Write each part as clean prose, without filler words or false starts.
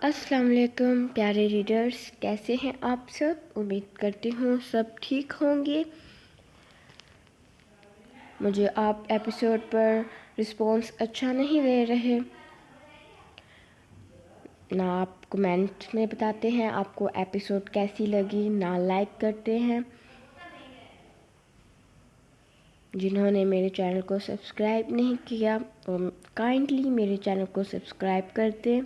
السلام علیکم پیارے ریڈرز، کیسے ہیں آپ سب؟ امید کرتی ہوں سب ٹھیک ہوں گے۔ مجھے آپ ایپیسوڈ پر رسپانس اچھا نہیں دے رہے، نہ آپ کمنٹ میں بتاتے ہیں آپ کو ایپیسوڈ کیسی لگی، نہ لائک کرتے ہیں۔ جنہوں نے میرے چینل کو سبسکرائب نہیں کیا وہ کائنڈلی میرے چینل کو سبسکرائب کر دیں۔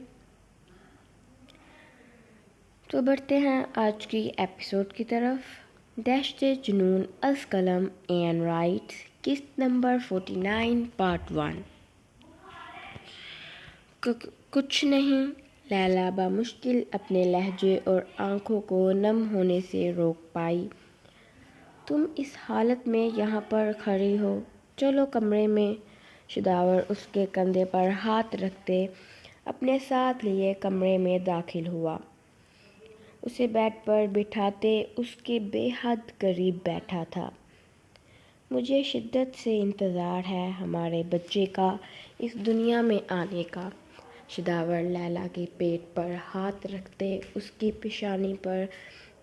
تو بڑھتے ہیں آج کی ایپیسوڈ کی طرف۔ دہشت جنون از قلم این رائٹ، قسط نمبر 49 پارٹ 1۔ کچھ نہیں، لیلا بمشکل اپنے لہجے اور آنکھوں کو نم ہونے سے روک پائی۔ تم اس حالت میں یہاں پر کھڑی ہو، چلو کمرے میں۔ شداور اس کے کندھے پر ہاتھ رکھتے اپنے ساتھ لیے کمرے میں داخل ہوا۔ اسے بیڈ پر بٹھاتے اس کے بے حد قریب بیٹھا تھا۔ مجھے شدت سے انتظار ہے ہمارے بچے کا اس دنیا میں آنے کا، شداور لیلا کے پیٹ پر ہاتھ رکھتے اس کی پیشانی پر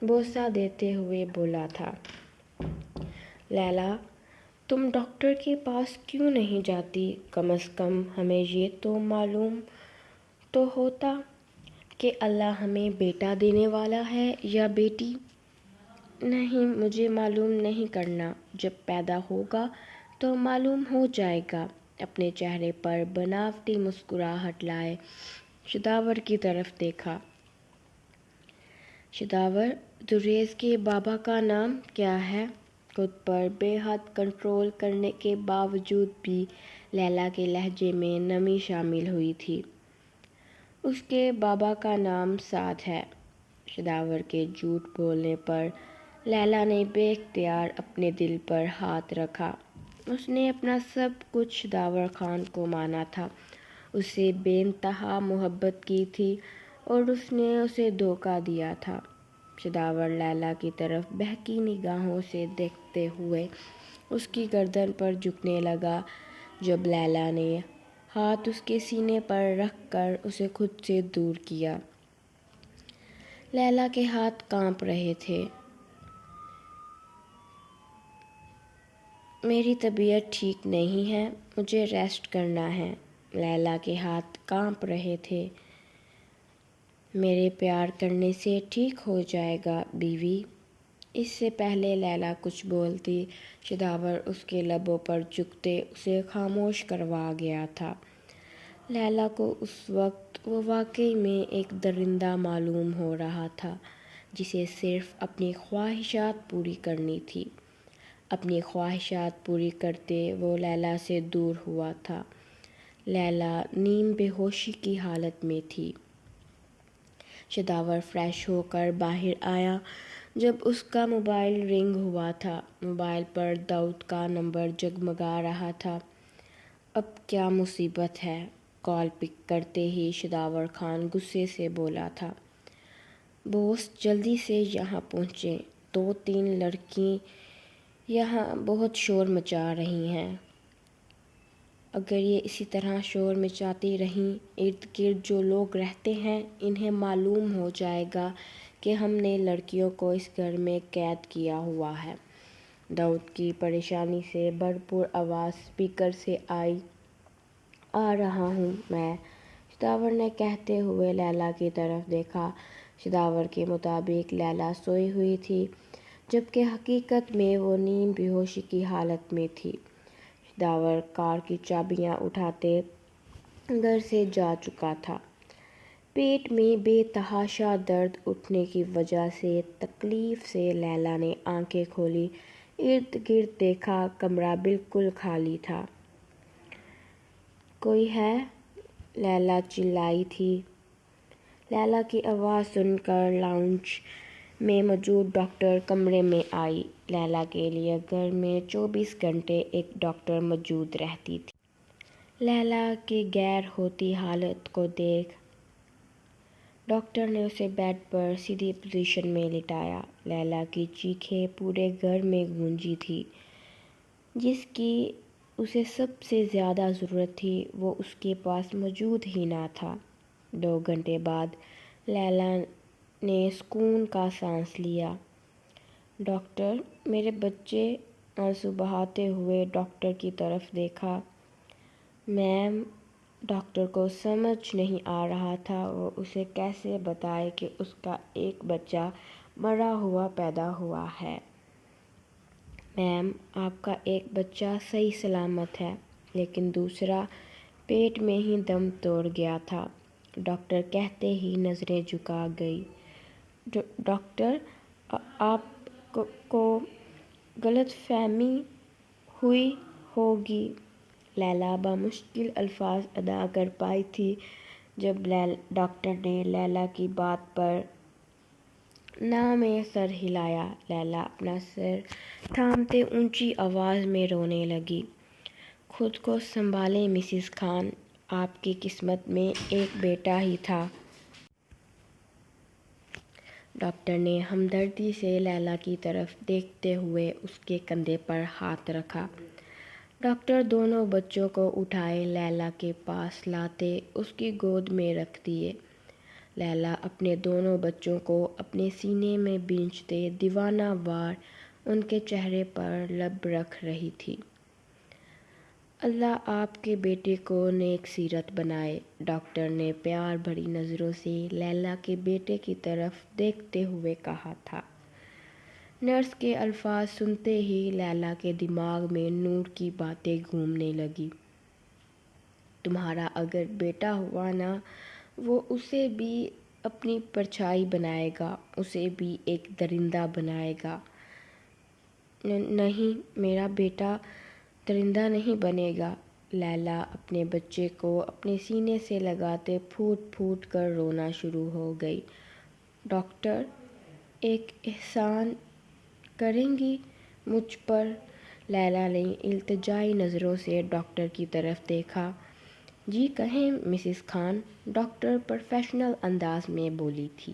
بوسہ دیتے ہوئے بولا تھا۔ لیلا، تم ڈاکٹر کے پاس کیوں نہیں جاتی؟ کم از کم ہمیں یہ تو معلوم تو ہوتا کہ اللہ ہمیں بیٹا دینے والا ہے یا بیٹی۔ نہیں، مجھے معلوم نہیں کرنا، جب پیدا ہوگا تو معلوم ہو جائے گا۔ اپنے چہرے پر بناوٹی مسکراہٹ لائے شداور کی طرف دیکھا۔ شداور، دریز کے بابا کا نام کیا ہے؟ خود پر بے حد کنٹرول کرنے کے باوجود بھی لیلا کے لہجے میں نمی شامل ہوئی تھی۔ اس کے بابا کا نام سعد ہے۔ شداور کے جھوٹ بولنے پر لیلا نے بے اختیار اپنے دل پر ہاتھ رکھا۔ اس نے اپنا سب کچھ شداور خان کو مانا تھا، اسے بے انتہا محبت کی تھی اور اس نے اسے دھوکہ دیا تھا۔ شداور لیلا کی طرف بہکی نگاہوں سے دیکھتے ہوئے اس کی گردن پر جھکنے لگا۔ جب لیلا نے ہاتھ اس کے سینے پر رکھ کر اسے خود سے دور کیا۔ لیلا کے ہاتھ کانپ رہے تھے۔ میری طبیعت ٹھیک نہیں ہے، مجھے ریسٹ کرنا ہے۔ لیلا کے ہاتھ کانپ رہے تھے۔ میرے پیار کرنے سے ٹھیک ہو جائے گا بیوی۔ اس سے پہلے لیلا کچھ بولتی، شداور اس کے لبوں پر جھکتے اسے خاموش کروا گیا تھا۔ لیلا کو اس وقت وہ واقعی میں ایک درندہ معلوم ہو رہا تھا جسے صرف اپنی خواہشات پوری کرنی تھی۔ اپنی خواہشات پوری کرتے وہ لیلا سے دور ہوا تھا۔ لیلا نیم بے ہوشی کی حالت میں تھی۔ شداور فریش ہو کر باہر آیا جب اس کا موبائل رنگ ہوا تھا۔ موبائل پر داؤد کا نمبر جگمگا رہا تھا۔ اب کیا مصیبت ہے؟ کال پک کرتے ہی شداور خان غصے سے بولا تھا۔ بوس، جلدی سے یہاں پہنچیں، 2-3 لڑکی یہاں بہت شور مچا رہی ہیں۔ اگر یہ اسی طرح شور مچاتی رہیں، ارد گرد جو لوگ رہتے ہیں انہیں معلوم ہو جائے گا کہ ہم نے لڑکیوں کو اس گھر میں قید کیا ہوا ہے۔ داؤد کی پریشانی سے بھرپور آواز اسپیکر سے آ رہا ہوں میں، شداور نے کہتے ہوئے لیلا کی طرف دیکھا۔ شداور کے مطابق لیلا سوئی ہوئی تھی، جبکہ حقیقت میں وہ نیم بے ہوشی کی حالت میں تھی۔ شداور کار کی چابیاں اٹھاتے گھر سے جا چکا تھا۔ پیٹ میں بے تحاشا درد اٹھنے کی وجہ سے تکلیف سے لیلا نے آنکھیں کھولی، ارد گرد دیکھا، کمرہ بالکل خالی تھا۔ کوئی ہے؟ لیلا چلائی تھی۔ لیلا کی آواز سن کر لاؤنج میں موجود ڈاکٹر کمرے میں آئی۔ لیلا کے لیے گھر میں 24 گھنٹے ایک ڈاکٹر موجود رہتی تھی۔ لیلا کی غیر ہوتی حالت کو دیکھ ڈاکٹر نے اسے بیڈ پر سیدھی پوزیشن میں لٹایا۔ لیلا کی چیخیں پورے گھر میں گونجی تھیں۔ جس کی اسے سب سے زیادہ ضرورت تھی وہ اس کے پاس موجود ہی نہ تھا۔ 2 گھنٹے بعد لیلا نے سکون کا سانس لیا۔ ڈاکٹر، میرے بچے آنسو بہاتے ہوئے ڈاکٹر کی طرف دیکھا۔ میم، ڈاکٹر کو سمجھ نہیں آ رہا تھا وہ اسے کیسے بتائے کہ اس کا ایک بچہ مرا ہوا پیدا ہوا ہے۔ میم، آپ کا ایک بچہ صحیح سلامت ہے، لیکن دوسرا پیٹ میں ہی دم توڑ گیا تھا، ڈاکٹر کہتے ہی نظریں جھکا گئی۔ ڈاکٹر، آپ کو غلط فہمی ہوئی ہوگی، لیلا بمشکل الفاظ ادا کر پائی تھی۔ جب ڈاکٹر نے لیلا کی بات پر نہ میں سر ہلایا، لیلا اپنا سر تھامتے اونچی آواز میں رونے لگی۔ خود کو سنبھالیں مسز خان، آپ کی قسمت میں ایک بیٹا ہی تھا۔ ڈاکٹر نے ہمدردی سے لیلا کی طرف دیکھتے ہوئے اس کے کندھے پر ہاتھ رکھا۔ ڈاکٹر دونوں بچوں کو اٹھائے لیلا کے پاس لاتے اس کی گود میں رکھ دیے۔ لیلا اپنے دونوں بچوں کو اپنے سینے میں بھیجتے دیوانہ وار ان کے چہرے پر لب رکھ رہی تھی۔ اللہ آپ کے بیٹے کو نیک سیرت بنائے، ڈاکٹر نے پیار بھری نظروں سے لیلا کے بیٹے کی طرف دیکھتے ہوئے کہا تھا۔ نرس کے الفاظ سنتے ہی لیلا کے دماغ میں نور کی باتیں گھومنے لگیں۔ تمہارا اگر بیٹا ہوا نا، وہ اسے بھی اپنی پرچھائی بنائے گا، اسے بھی ایک درندہ بنائے گا۔ نہیں، میرا بیٹا درندہ نہیں بنے گا۔ لیلا اپنے بچے کو اپنے سینے سے لگاتے پھوٹ پھوٹ کر رونا شروع ہو گئی۔ ڈاکٹر، ایک احسان کریں گی مجھ پر؟ لیلا نے التجائی نظروں سے ڈاکٹر کی طرف دیکھا۔ جی کہیں مسز خان، ڈاکٹر پروفیشنل انداز میں بولی تھی۔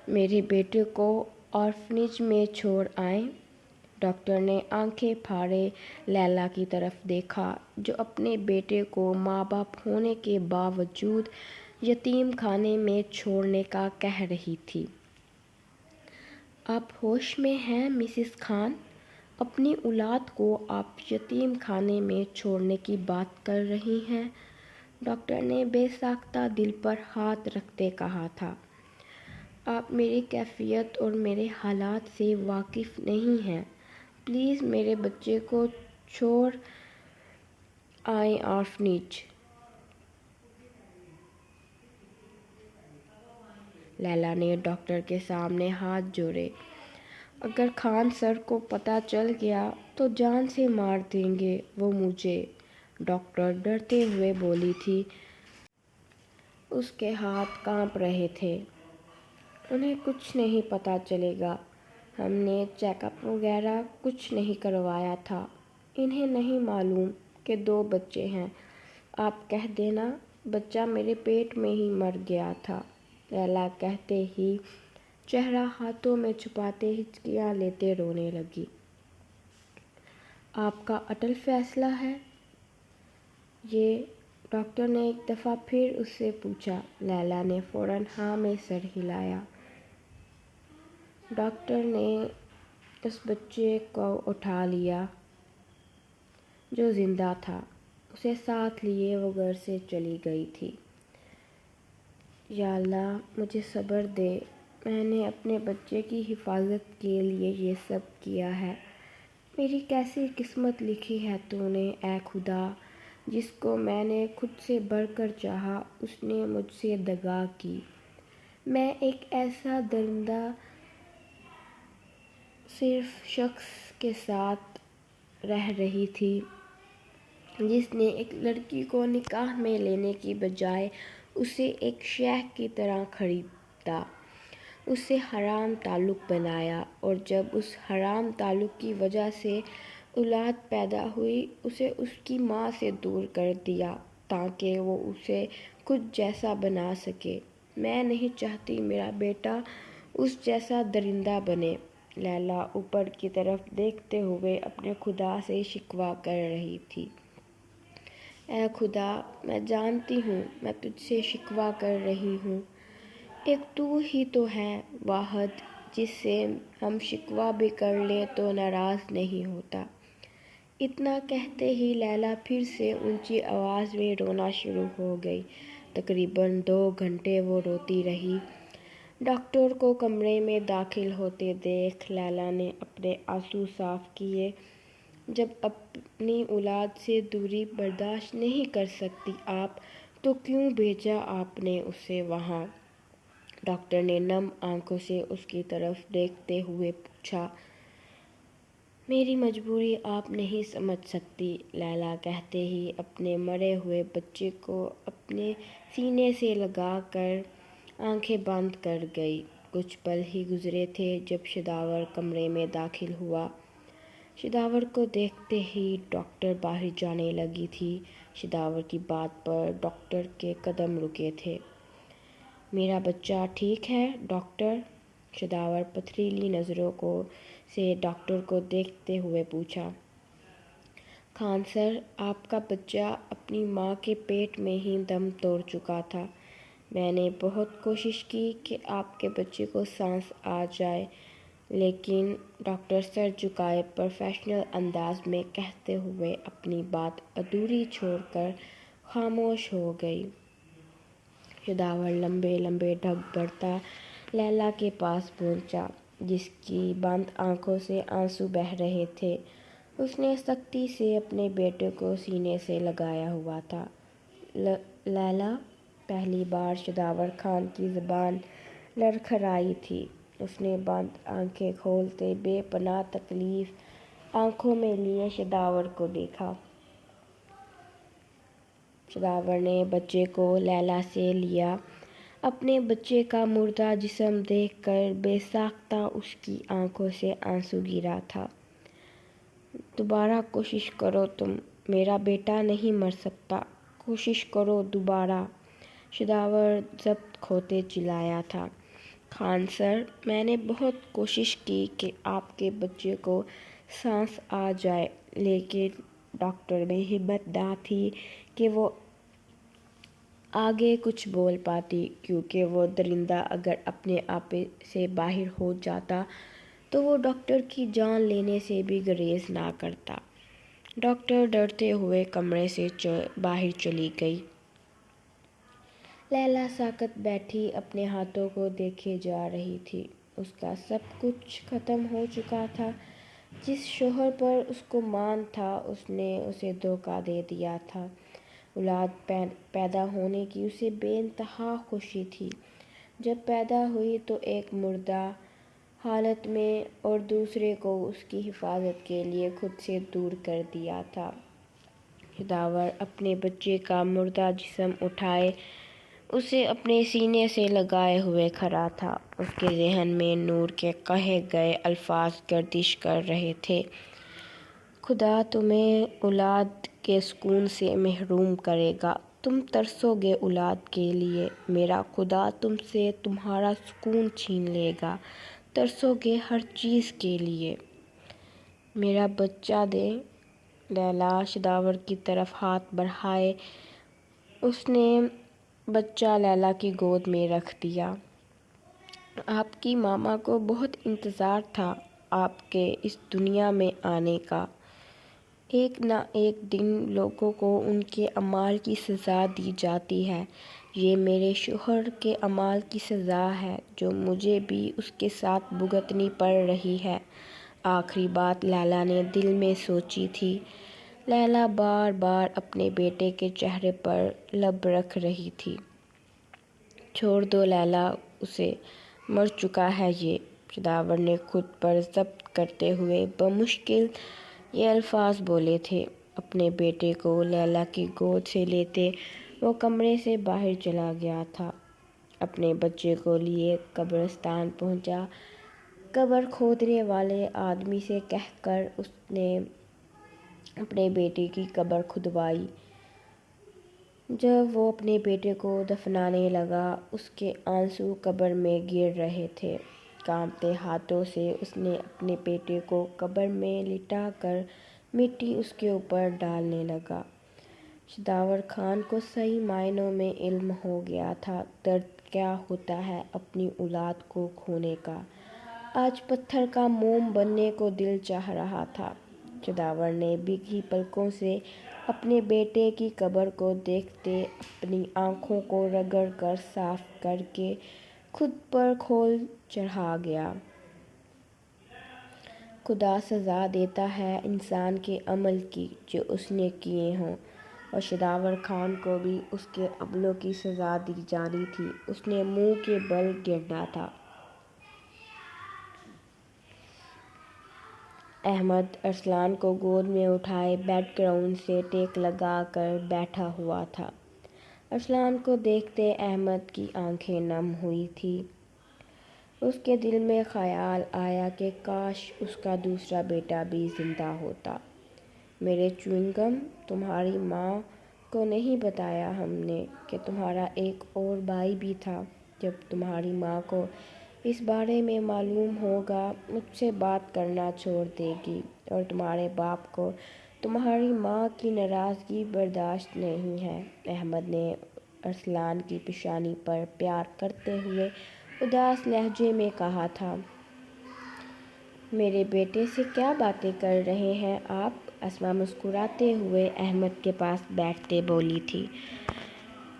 میرے بیٹے کو آرفنیج میں چھوڑ آئیں۔ ڈاکٹر نے آنکھیں پھاڑے لیلا کی طرف دیکھا جو اپنے بیٹے کو ماں باپ ہونے کے باوجود یتیم خانے میں چھوڑنے کا کہہ رہی تھی۔ آپ ہوش میں ہیں مسز خان؟ اپنی اولاد کو آپ یتیم خانے میں چھوڑنے کی بات کر رہی ہیں؟ ڈاکٹر نے بے ساختہ دل پر ہاتھ رکھتے کہا تھا۔ آپ میری کیفیت اور میرے حالات سے واقف نہیں ہیں، پلیز میرے بچے کو چھوڑ آئیں آرفنیج۔ لیلا نے ڈاکٹر کے سامنے ہاتھ جوڑے۔ اگر خان سر کو پتہ چل گیا تو جان سے مار دیں گے وہ مجھے، ڈاکٹر ڈرتے ہوئے بولی تھی۔ اس کے ہاتھ کانپ رہے تھے۔ انہیں کچھ نہیں پتہ چلے گا، ہم نے چیک اپ وغیرہ کچھ نہیں کروایا تھا، انہیں نہیں معلوم کہ 2 بچے ہیں، آپ کہہ دینا بچہ میرے پیٹ میں ہی مر گیا تھا، لیلا کہتے ہی چہرہ ہاتھوں میں چھپاتے ہچکیاں لیتے رونے لگی۔ آپ کا اٹل فیصلہ ہے یہ؟ ڈاکٹر نے ایک دفعہ پھر اس سے پوچھا۔ لیلا نے فوراً ہاں میں سر ہلایا۔ ڈاکٹر نے اس بچے کو اٹھا لیا جو زندہ تھا، اسے ساتھ لیے وہ گھر سے چلی گئی تھی۔ یا اللہ مجھے صبر دے، میں نے اپنے بچے کی حفاظت کے لیے یہ سب کیا ہے، میری کیسی قسمت لکھی ہے تو نے اے خدا، جس کو میں نے خود سے بڑھ کر چاہا اس نے مجھ سے دغا کی۔ میں ایک ایسا درندہ صرف شخص کے ساتھ رہ رہی تھی جس نے ایک لڑکی کو نکاح میں لینے کی بجائے اسے ایک شیخ کی طرح خریدا، اس سے حرام تعلق بنایا، اور جب اس حرام تعلق کی وجہ سے اولاد پیدا ہوئی اسے اس کی ماں سے دور کر دیا تاکہ وہ اسے خود جیسا بنا سکے۔ میں نہیں چاہتی میرا بیٹا اس جیسا درندہ بنے۔ لیلا اوپر کی طرف دیکھتے ہوئے اپنے خدا سے شکوہ کر رہی تھی۔ اے خدا، میں جانتی ہوں میں تجھ سے شکوہ کر رہی ہوں۔ ایک تو ہی تو ہے واحد جس سے ہم شکوہ بھی کر لیں تو ناراض نہیں ہوتا۔ اتنا کہتے ہی لیلا پھر سے اونچی آواز میں رونا شروع ہو گئی۔ تقریباً 2 گھنٹے وہ روتی رہی۔ ڈاکٹر کو کمرے میں داخل ہوتے دیکھ لیلا نے اپنے آنسو صاف کیے۔ جب اپنی اولاد سے دوری برداشت نہیں کر سکتی آپ تو کیوں بھیجا آپ نے اسے وہاں؟ ڈاکٹر نے نم آنکھوں سے اس کی طرف دیکھتے ہوئے پوچھا۔ میری مجبوری آپ نہیں سمجھ سکتی، لیلا کہتے ہی اپنے مرے ہوئے بچے کو اپنے سینے سے لگا کر آنکھیں بند کر گئی۔ کچھ پل ہی گزرے تھے جب شداور کمرے میں داخل ہوا۔ شداور کو دیکھتے ہی ڈاکٹر باہر جانے لگی تھی۔ شداور کی بات پر ڈاکٹر کے قدم رکے تھے۔ میرا بچہ ٹھیک ہے ڈاکٹر؟ شداور پتھریلی نظروں سے ڈاکٹر کو دیکھتے ہوئے پوچھا۔ خان سر، آپ کا بچہ اپنی ماں کے پیٹ میں ہی دم توڑ چکا تھا۔ میں نے بہت کوشش کی کہ آپ کے بچے کو سانس آ جائے، لیکن ڈاکٹر سر جھکائے پروفیشنل انداز میں کہتے ہوئے اپنی بات ادھوری چھوڑ کر خاموش ہو گئی۔ شداور لمبے لمبے ڈھک بھرتا لیلا کے پاس پہنچا، جس کی بند آنکھوں سے آنسو بہہ رہے تھے۔ اس نے سختی سے اپنے بیٹے کو سینے سے لگایا ہوا تھا۔ لیلا، پہلی بار شداور خان کی زبان لڑکھڑائی تھی۔ اس نے بند آنکھیں کھولتے بے پناہ تکلیف آنکھوں میں لیے شداور کو دیکھا۔ شداور نے بچے کو لیلا سے لیا۔ اپنے بچے کا مردہ جسم دیکھ کر بے ساختہ اس کی آنکھوں سے آنسو گرا تھا۔ دوبارہ کوشش کرو تم، میرا بیٹا نہیں مر سکتا، کوشش کرو دوبارہ، شداور ضبط کھوتے چلایا تھا۔ خان سر، میں نے بہت کوشش کی کہ آپ کے بچے کو سانس آ جائے، لیکن ڈاکٹر میں ہمت نہ تھی کہ وہ آگے کچھ بول پاتی، کیونکہ وہ درندہ اگر اپنے آپے سے باہر ہو جاتا تو وہ ڈاکٹر کی جان لینے سے بھی گریز نہ کرتا۔ ڈاکٹر ڈرتے ہوئے کمرے سے باہر چلی گئی۔ لیلا ساکت بیٹھی اپنے ہاتھوں کو دیکھے جا رہی تھی۔ اس کا سب کچھ ختم ہو چکا تھا۔ جس شوہر پر اس کو مان تھا، اس نے اسے دھوکہ دے دیا تھا۔ اولاد پیدا ہونے کی اسے بے انتہا خوشی تھی۔ جب پیدا ہوئی تو ایک مردہ حالت میں اور دوسرے کو اس کی حفاظت کے لیے خود سے دور کر دیا تھا۔ شداور اپنے بچے کا مردہ جسم اٹھائے اسے اپنے سینے سے لگائے ہوئے کھڑا تھا۔ اس کے ذہن میں نور کے کہے گئے الفاظ گردش کر رہے تھے۔ خدا تمہیں اولاد کے سکون سے محروم کرے گا، تم ترسو گے اولاد کے لیے، میرا خدا تم سے تمہارا سکون چھین لے گا، ترسو گے ہر چیز کے لیے۔ میرا بچہ دیں۔ لیلا شداور کی طرف ہاتھ بڑھائے۔ اس نے بچہ لیلا کی گود میں رکھ دیا۔ آپ کی ماما کو بہت انتظار تھا آپ کے اس دنیا میں آنے کا۔ ایک نہ ایک دن لوگوں کو ان کے اعمال کی سزا دی جاتی ہے۔ یہ میرے شوہر کے اعمال کی سزا ہے جو مجھے بھی اس کے ساتھ بھگتنی پڑ رہی ہے۔ آخری بات لیلا نے دل میں سوچی تھی۔ لیلا بار بار اپنے بیٹے کے چہرے پر لب رکھ رہی تھی۔ چھوڑ دو لیلا اسے، مر چکا ہے یہ۔ شداور نے خود پر ضبط کرتے ہوئے بمشکل یہ الفاظ بولے تھے۔ اپنے بیٹے کو لیلا کی گود سے لیتے وہ کمرے سے باہر چلا گیا تھا۔ اپنے بچے کو لیے قبرستان پہنچا۔ قبر کھودنے والے آدمی سے کہہ کر اس نے اپنے بیٹے کی قبر کھدوائی۔ جب وہ اپنے بیٹے کو دفنانے لگا، اس کے آنسو قبر میں گر رہے تھے۔ کانپتے ہاتھوں سے اس نے اپنے بیٹے کو قبر میں لٹا کر مٹی اس کے اوپر ڈالنے لگا۔ شداور خان کو صحیح معنوں میں علم ہو گیا تھا درد کیا ہوتا ہے اپنی اولاد کو کھونے کا۔ آج پتھر کا موم بننے کو دل چاہ رہا تھا۔ شداور نے بھیگی پلکوں سے اپنے بیٹے کی قبر کو دیکھتے اپنی آنکھوں کو رگڑ کر صاف کر کے خود پر کھول چڑھا گیا۔ خدا سزا دیتا ہے انسان کے عمل کی جو اس نے کیے ہوں، اور شداور خان کو بھی اس کے عملوں کی سزا دی جانی تھی۔ اس نے منہ کے بل گرنا تھا۔ احمد ارسلان کو گود میں اٹھائے بیک گراؤنڈ سے ٹیک لگا کر بیٹھا ہوا تھا۔ ارسلان کو دیکھتے احمد کی آنکھیں نم ہوئی تھیں۔ اس کے دل میں خیال آیا کہ کاش اس کا دوسرا بیٹا بھی زندہ ہوتا۔ میرے چوئنگم، تمہاری ماں کو نہیں بتایا ہم نے کہ تمہارا ایک اور بھائی بھی تھا۔ جب تمہاری ماں کو اس بارے میں معلوم ہوگا مجھ سے بات کرنا چھوڑ دے گی، اور تمہارے باپ کو تمہاری ماں کی ناراضگی برداشت نہیں ہے۔ احمد نے ارسلان کی پیشانی پر پیار کرتے ہوئے اداس لہجے میں کہا تھا۔ میرے بیٹے سے کیا باتیں کر رہے ہیں آپ؟ اسما مسکراتے ہوئے احمد کے پاس بیٹھتے بولی تھی۔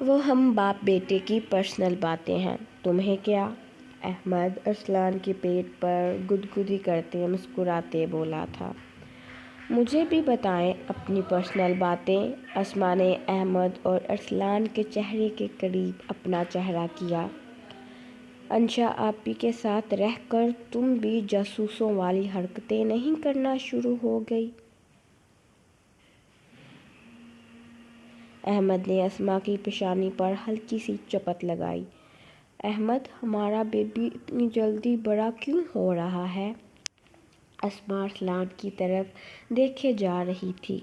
وہ ہم باپ بیٹے کی پرسنل باتیں ہیں، تمہیں کیا؟ احمد ارسلان کے پیٹ پر گدگدی کرتے مسکراتے بولا تھا۔ مجھے بھی بتائیں اپنی پرسنل باتیں۔ اسما نے احمد اور ارسلان کے چہرے کے قریب اپنا چہرہ کیا۔ انشا آپی کے ساتھ رہ کر تم بھی جاسوسوں والی حرکتیں نہیں کرنا شروع ہو گئی؟ احمد نے اسما کی پیشانی پر ہلکی سی چپت لگائی۔ احمد، ہمارا بیبی اتنی جلدی بڑا کیوں ہو رہا ہے؟ اسما ارسلان کی طرف دیکھے جا رہی تھی۔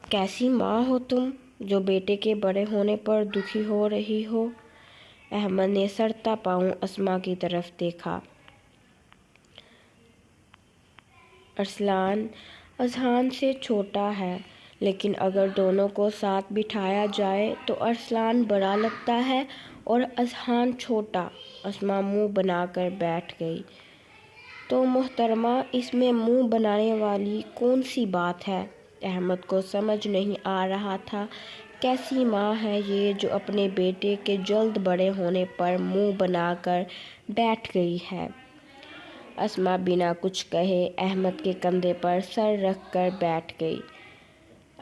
کیسی ماں ہو تم جو بیٹے کے بڑے ہونے پر دکھی ہو رہی ہو؟ احمد نے سرتا پاؤں اسما کی طرف دیکھا۔ ارسلان اذہان سے چھوٹا ہے، لیکن اگر دونوں کو ساتھ بٹھایا جائے تو ارسلان بڑا لگتا ہے اور اذہان چھوٹا۔ اسما منہ بنا کر بیٹھ گئی۔ تو محترمہ، اس میں منہ بنانے والی کون سی بات ہے؟ احمد کو سمجھ نہیں آ رہا تھا کیسی ماں ہے یہ جو اپنے بیٹے کے جلد بڑے ہونے پر منہ بنا کر بیٹھ گئی ہے۔ اسما بنا کچھ کہے احمد کے کندھے پر سر رکھ کر بیٹھ گئی۔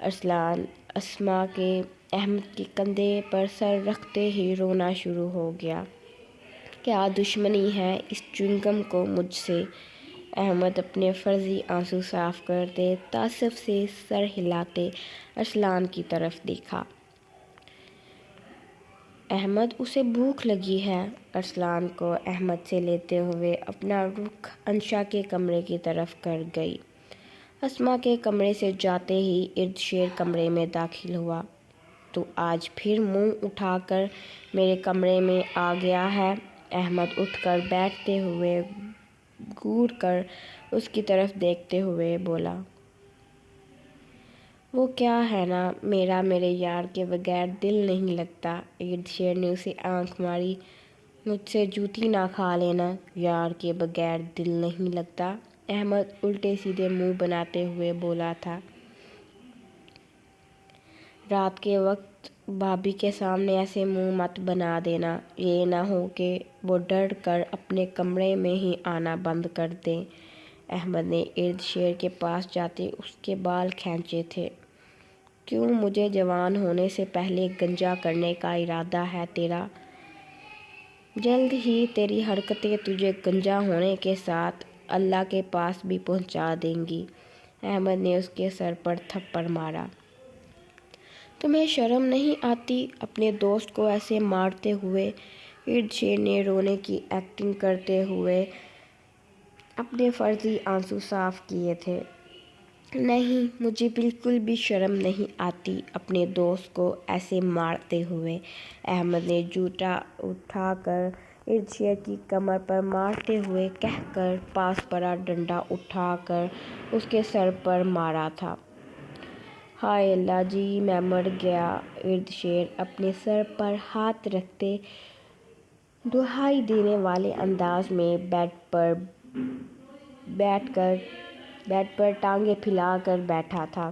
ارسلان اسما کے احمد کے کندھے پر سر رکھتے ہی رونا شروع ہو گیا۔ کیا دشمنی ہے اس چوئنگم کو مجھ سے؟ احمد اپنے فرضی آنسو صاف کرتے تعصب سے سر ہلاتے ارسلان کی طرف دیکھا۔ احمد، اسے بھوک لگی ہے۔ ارسلان کو احمد سے لیتے ہوئے اپنا رخ انشا کے کمرے کی طرف کر گئی۔ اسما کے کمرے سے جاتے ہی اردشیر کمرے میں داخل ہوا۔ تو آج پھر منہ اٹھا کر میرے کمرے میں آ گیا ہے؟ احمد اٹھ کر بیٹھتے ہوئے گھور کر اس کی طرف دیکھتے ہوئے بولا۔ وہ کیا ہے نا، میرے یار کے بغیر دل نہیں لگتا۔ اردشیر نے اسے آنکھ ماری۔ مجھ سے جوتی نہ کھا لینا، یار کے بغیر دل نہیں لگتا، احمد الٹے سیدھے منہ بناتے ہوئے بولا تھا۔ رات کے وقت بھابھی کے سامنے ایسے منہ مت بنا دینا، یہ نہ ہو کہ وہ ڈر کر اپنے کمرے میں ہی آنا بند کر دیں۔ احمد نے اردشیر کے پاس جاتے اس کے بال کھینچے تھے۔ کیوں مجھے جوان ہونے سے پہلے گنجا کرنے کا ارادہ ہے تیرا؟ جلد ہی تیری حرکتیں تجھے گنجا ہونے کے ساتھ اللہ کے پاس بھی پہنچا دیں گی۔ احمد نے اس کے سر پر تھپڑ مارا۔ تمہیں شرم نہیں آتی اپنے دوست کو ایسے مارتے ہوئے؟ اردشیر نے رونے کی ایکٹنگ کرتے ہوئے اپنے فرضی آنسو صاف کیے تھے۔ نہیں، مجھے بالکل بھی شرم نہیں آتی اپنے دوست کو ایسے مارتے ہوئے، احمد نے جوتا اٹھا کر اردشیر کی کمر پر مارتے ہوئے کہہ کر پاس پڑا ڈنڈا اٹھا کر اس کے سر پر مارا تھا۔ ہائے اللہ جی میں مر گیا۔ ارد شیر اپنے سر پر ہاتھ رکھتے دہائی دینے والے انداز میں بیڈ پر ٹانگیں پھیلا کر بیٹھا تھا۔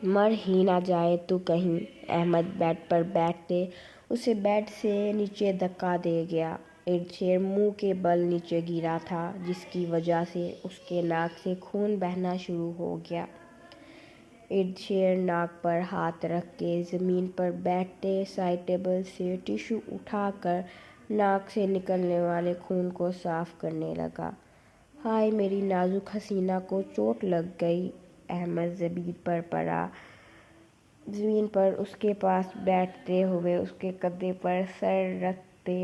مر ہی نہ جائے تو کہیں۔ احمد بیڈ پر بیٹھتے اسے بیڈ سے نیچے دھکا دے گیا۔ ارد شیر منہ کے بل نیچے گرا تھا جس کی وجہ سے اس کے ناک سے خون بہنا شروع ہو گیا۔ ارد شیر ناک پر ہاتھ رکھ کے زمین پر بیٹھتے سائڈ ٹیبل سے ٹشو اٹھا کر ناک سے نکلنے والے خون کو صاف کرنے لگا۔ ہائے میری نازک حسینہ کو چوٹ لگ گئی۔ احمد زمین پر پڑا۔ زمین پر اس کے پاس بیٹھتے ہوئے اس کے کندھے پر سر رکھتے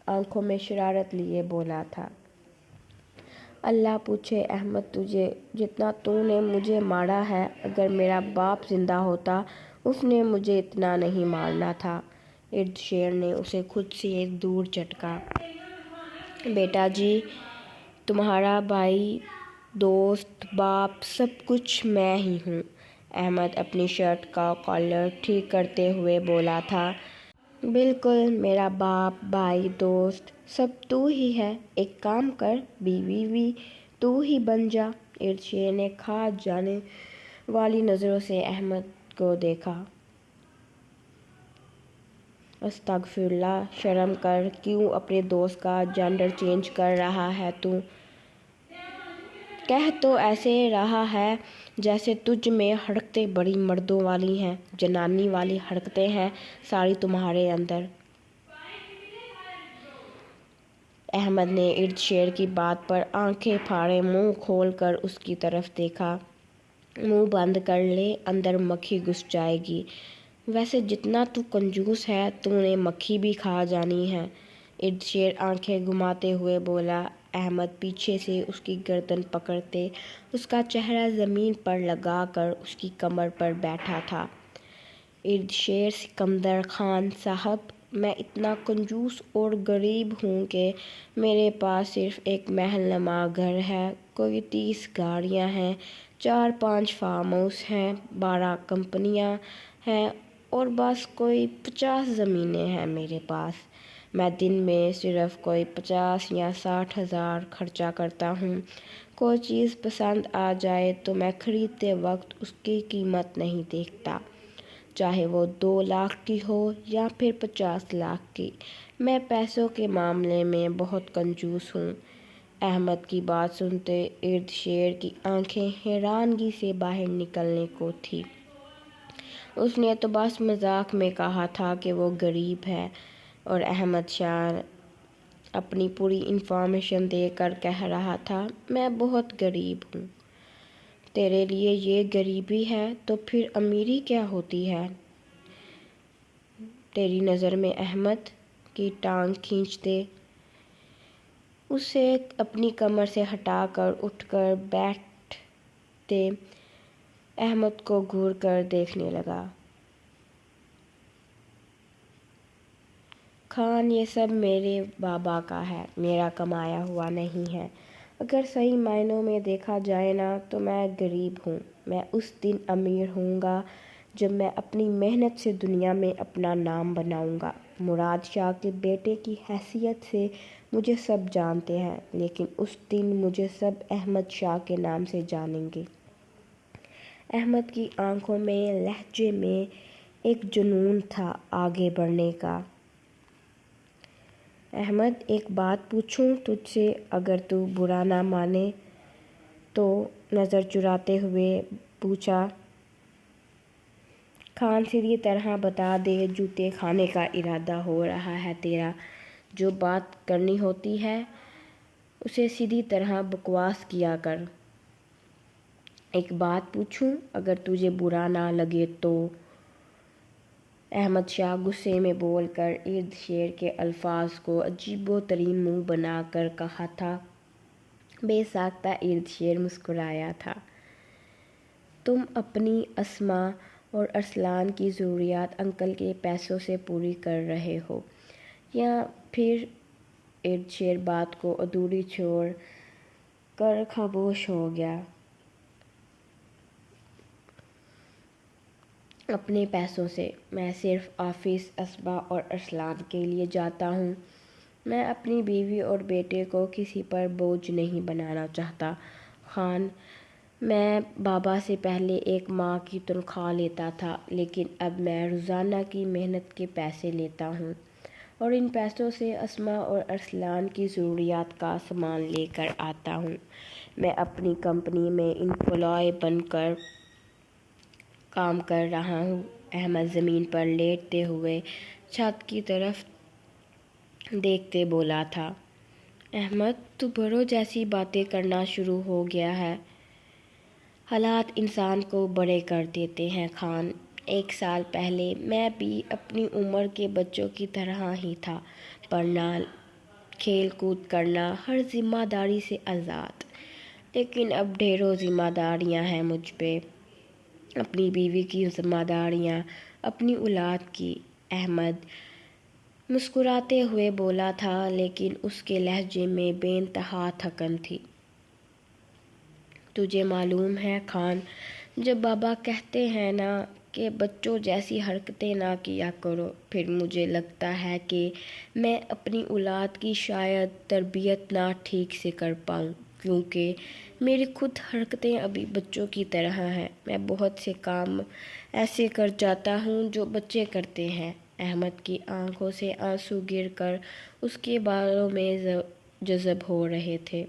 آنکھوں میں شرارت لیے بولا تھا۔ اللہ پوچھے احمد تجھے جتنا تو نے مجھے مارا ہے، اگر میرا باپ زندہ ہوتا اس نے مجھے اتنا نہیں مارنا تھا۔ ارد شیر نے اسے خود سے دور جھٹکا۔ بیٹا جی تمہارا بھائی، دوست، باپ سب کچھ میں ہی ہوں۔ احمد اپنی شرٹ کا کالر ٹھیک کرتے ہوئے بولا تھا۔ بالکل، میرا باپ، بھائی، دوست سب تو ہی ہے۔ ایک کام کر، بیوی بھی تو ہی بن جا۔ ارد شیر نے کھاد جانے والی نظروں سے احمد کو دیکھا۔ استغفر اللہ، شرم کر، کیوں اپنے دوست کا جینڈر چینج کر رہا ہے تو؟ کہہ تو ایسے رہا ہے جیسے تجھ میں حرکتیں بڑی مردوں والی ہیں، جنانی والی حرکتیں ہیں ساری تمہارے اندر۔ احمد نے ارد شیر کی بات پر آنکھیں پھاڑے منہ کھول کر اس کی طرف دیکھا۔ منہ بند کر لے، اندر مکھی گھس جائے گی۔ ویسے جتنا تو کنجوس ہے تو نے مکھی بھی کھا جانی ہے۔ ارد شیر آنکھیں گھماتے ہوئے بولا۔ احمد پیچھے سے اس کی گردن پکڑتے اس کا چہرہ زمین پر لگا کر اس کی کمر پر بیٹھا تھا۔ ارد شیر سکندر خان صاحب، میں اتنا کنجوس اور غریب ہوں کہ میرے پاس صرف ایک محل نما گھر ہے، کوئی 30 گاڑیاں ہیں، 4-5 فارم ہاؤس ہیں، 12 کمپنیاں ہیں اور بس کوئی 50 زمینیں ہیں میرے پاس۔ میں دن میں صرف کوئی 50 یا 60 ہزار خرچہ کرتا ہوں۔ کوئی چیز پسند آ جائے تو میں خریدتے وقت اس کی قیمت نہیں دیکھتا، چاہے وہ 2 لاکھ کی ہو یا پھر 50 لاکھ کی۔ میں پیسوں کے معاملے میں بہت کنجوس ہوں۔ احمد کی بات سنتے ارد شیر کی آنکھیں حیرانگی سے باہر نکلنے کو تھی۔ اس نے تو بس مذاق میں کہا تھا کہ وہ غریب ہے، اور احمد شاہ اپنی پوری انفارمیشن دے کر کہہ رہا تھا میں بہت غریب ہوں۔ تیرے لیے یہ غریبی ہے تو پھر امیری کیا ہوتی ہے؟ تیری نظر میں احمد کی ٹانگ کھینچتے اسے اپنی کمر سے ہٹا کر اٹھ کر بیٹھتے احمد کو گھور کر دیکھنے لگا۔ خان یہ سب میرے بابا کا ہے، میرا کمایا ہوا نہیں ہے۔ اگر صحیح معنوں میں دیکھا جائے نا تو میں غریب ہوں۔ میں اس دن امیر ہوں گا جب میں اپنی محنت سے دنیا میں اپنا نام بناؤں گا۔ مراد شاہ کے بیٹے کی حیثیت سے مجھے سب جانتے ہیں، لیکن اس دن مجھے سب احمد شاہ کے نام سے جانیں گے۔ احمد کی آنکھوں میں، لہجے میں ایک جنون تھا آگے بڑھنے کا۔ احمد ایک بات پوچھوں تجھ سے، اگر تو برا نہ مانے تو؟ نظر چراتے ہوئے پوچھا۔ خان سیدھی طرح بتا دے، جوتے کھانے کا ارادہ ہو رہا ہے تیرا؟ جو بات کرنی ہوتی ہے اسے سیدھی طرح بکواس کیا کر۔ ایک بات پوچھوں، اگر تجھے برا نہ لگے تو؟ احمد شاہ غصے میں بول کر ارد شیر کے الفاظ کو عجیب و ترین منہ بنا کر کہا تھا۔ بے ساختہ ارد شیر مسکرایا تھا۔ تم اپنی اسماء اور ارسلان کی ضروریات انکل کے پیسوں سے پوری کر رہے ہو یا پھر؟ ارد شیر بات کو ادھوری چھوڑ کر خاموش ہو گیا۔ اپنے پیسوں سے۔ میں صرف آفس اسما اور ارسلان کے لیے جاتا ہوں۔ میں اپنی بیوی اور بیٹے کو کسی پر بوجھ نہیں بنانا چاہتا۔ خان، میں بابا سے پہلے ایک ماہ کی تنخواہ لیتا تھا، لیکن اب میں روزانہ کی محنت کے پیسے لیتا ہوں اور ان پیسوں سے اسما اور ارسلان کی ضروریات کا سامان لے کر آتا ہوں۔ میں اپنی کمپنی میں امپلائی بن کر کام کر رہا ہوں۔ احمد زمین پر لیٹتے ہوئے چھت کی طرف دیکھتے بولا تھا۔ احمد، تو بڑوں جیسی باتیں کرنا شروع ہو گیا ہے۔ حالات انسان کو بڑے کر دیتے ہیں خان۔ 1 سال پہلے میں بھی اپنی عمر کے بچوں کی طرح ہی تھا، پڑھنا، کھیل کود کرنا، ہر ذمہ داری سے آزاد۔ لیکن اب ڈھیروں ذمہ داریاں ہیں مجھ پہ، اپنی بیوی کی ذمہ داریاں، اپنی اولاد کی۔ احمد مسکراتے ہوئے بولا تھا، لیکن اس کے لہجے میں بے انتہا تھکن تھی۔ تجھے معلوم ہے خان، جب بابا کہتے ہیں نا کہ بچوں جیسی حرکتیں نہ کیا کرو، پھر مجھے لگتا ہے کہ میں اپنی اولاد کی شاید تربیت نہ ٹھیک سے کر پاؤں، کیونکہ میری خود حرکتیں ابھی بچوں کی طرح ہیں۔ میں بہت سے کام ایسے کر جاتا ہوں جو بچے کرتے ہیں۔ احمد کی آنکھوں سے آنسو گر کر اس کے بالوں میں جذب ہو رہے تھے۔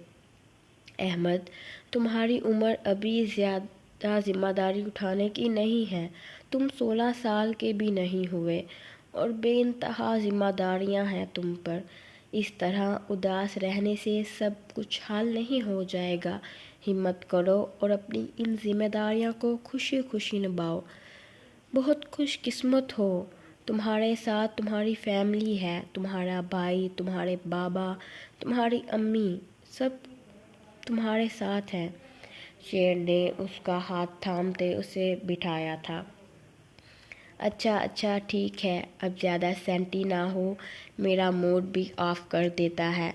احمد، تمہاری عمر ابھی زیادہ ذمہ داری اٹھانے کی نہیں ہے۔ تم 16 سال کے بھی نہیں ہوئے اور بے انتہا ذمہ داریاں ہیں تم پر۔ اس طرح اداس رہنے سے سب کچھ حل نہیں ہو جائے گا۔ ہمت کرو اور اپنی ان ذمہ داریوں کو خوشی خوشی نبھاؤ۔ بہت خوش قسمت ہو، تمہارے ساتھ تمہاری فیملی ہے، تمہارا بھائی، تمہارے بابا، تمہاری امی، سب تمہارے ساتھ ہیں۔ شیر نے اس کا ہاتھ تھامتے اسے بٹھایا تھا۔ اچھا ٹھیک ہے، اب زیادہ سینٹی نہ ہو، میرا موڈ بھی آف کر دیتا ہے۔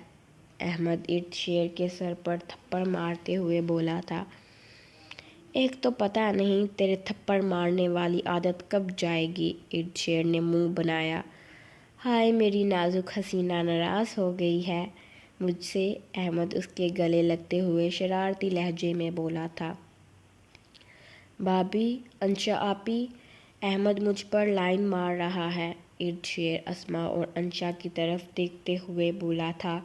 احمد ارد شیر کے سر پر تھپڑ مارتے ہوئے بولا تھا۔ ایک تو پتہ نہیں تیرے تھپڑ مارنے والی عادت کب جائے گی۔ ارد شیر نے منہ بنایا۔ ہائے، میری نازک حسینہ ناراض ہو گئی ہے مجھ سے۔ احمد اس کے گلے لگتے ہوئے شرارتی لہجے میں بولا تھا۔ بھابھی، انشا آپی، احمد مجھ پر لائن مار رہا ہے۔ ارد شیر اسما اور انشا کی طرف دیکھتے ہوئے بولا تھا۔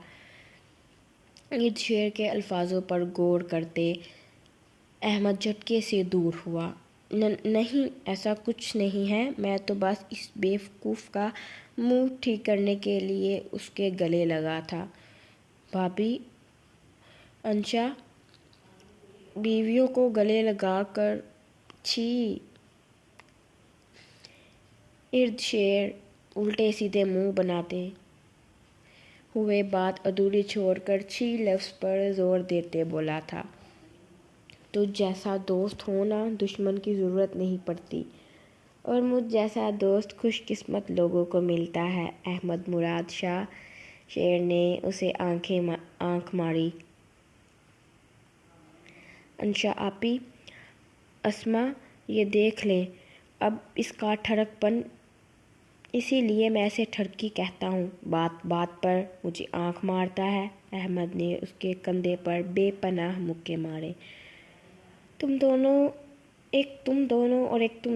ارد شیر کے الفاظوں پر غور کرتے احمد جھٹکے سے دور ہوا۔ نہیں، ایسا کچھ نہیں ہے، میں تو بس اس بیوقوف کا منہ ٹھیک کرنے کے لیے اس کے گلے لگا تھا۔ بھابھی، انشا، بیویوں کو گلے لگا کر چھی۔ ارد شیر الٹے سیدھے منہ بناتے ہوئے بات ادھوری چھوڑ کر چھی لفظ پر زور دیتے بولا تھا۔ تجھ جیسا دوست ہونا دشمن کی ضرورت نہیں پڑتی، اور مجھ جیسا دوست خوش قسمت لوگوں کو ملتا ہے۔ احمد مراد شاہ۔ شیر نے اسے آنکھ ماری۔ انشا آپی، اسما، یہ دیکھ لیں اب اس کا ٹھڑک پن، اسی لیے میں اسے ٹھڑکی کہتا ہوں، بات بات پر مجھے آنکھ مارتا ہے۔ احمد نے اس کے کندھے پر بے پناہ مکے مارے۔ ایک تم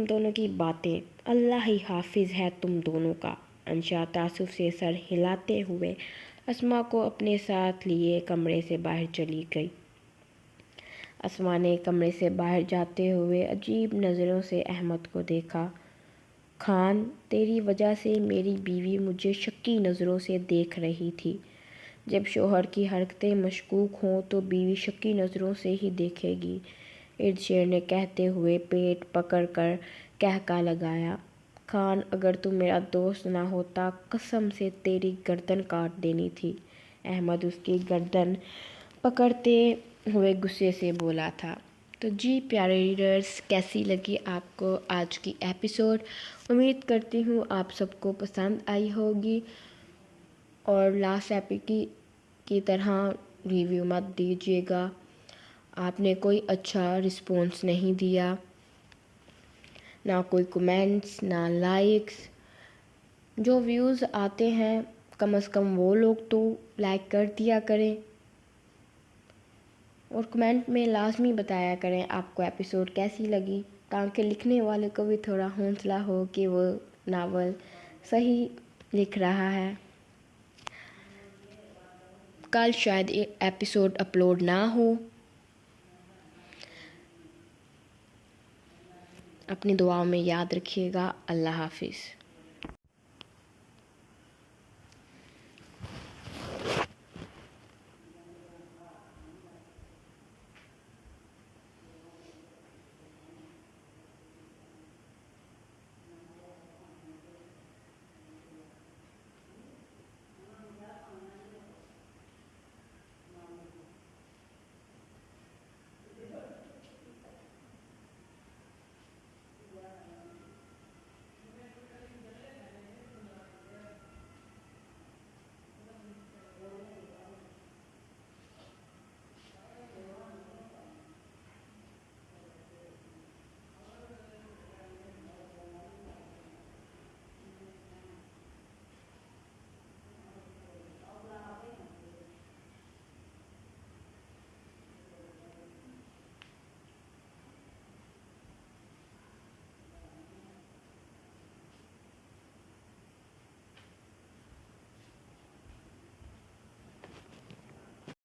دونوں کی باتیں، اللہ ہی حافظ ہے تم دونوں کا۔ انشا تعصب سے سر ہلاتے ہوئے اسما کو اپنے ساتھ لیے کمرے سے باہر چلی گئی۔ اسما نے کمرے سے باہر جاتے ہوئے عجیب نظروں سے احمد کو دیکھا۔ خان، تیری وجہ سے میری بیوی مجھے شکی نظروں سے دیکھ رہی تھی۔ جب شوہر کی حرکتیں مشکوک ہوں تو بیوی شکی نظروں سے ہی دیکھے گی۔ ارد شیر نے کہتے ہوئے پیٹ پکڑ کر قہقہہ لگایا۔ خان، اگر تو میرا دوست نہ ہوتا، قسم سے تیری گردن کاٹ دینی تھی۔ احمد اس کی گردن پکڑتے ہوئے غصے سے بولا تھا۔ تو جی پیارے ریڈرز، کیسی لگی آپ کو آج کی ایپیسوڈ؟ امید کرتی ہوں آپ سب کو پسند آئی ہوگی، اور لاسٹ ایپی کی طرح ریویو مت دیجیے گا، آپ نے کوئی اچھا رسپانس نہیں دیا۔ نہ کوئی کمنٹس، نہ لائکس. جو ویوز آتے ہیں کم از کم وہ لوگ تو لائک کر دیا کریں، اور کمنٹ میں لازمی بتایا کریں آپ کو ایپیسوڈ کیسی لگی، تاکہ لکھنے والے کو بھی تھوڑا حوصلہ ہو کہ وہ ناول صحیح لکھ رہا ہے. کل شاید ایپیسوڈ اپلوڈ نہ ہو. اپنی دعاؤں میں یاد رکھیے گا. اللہ حافظ.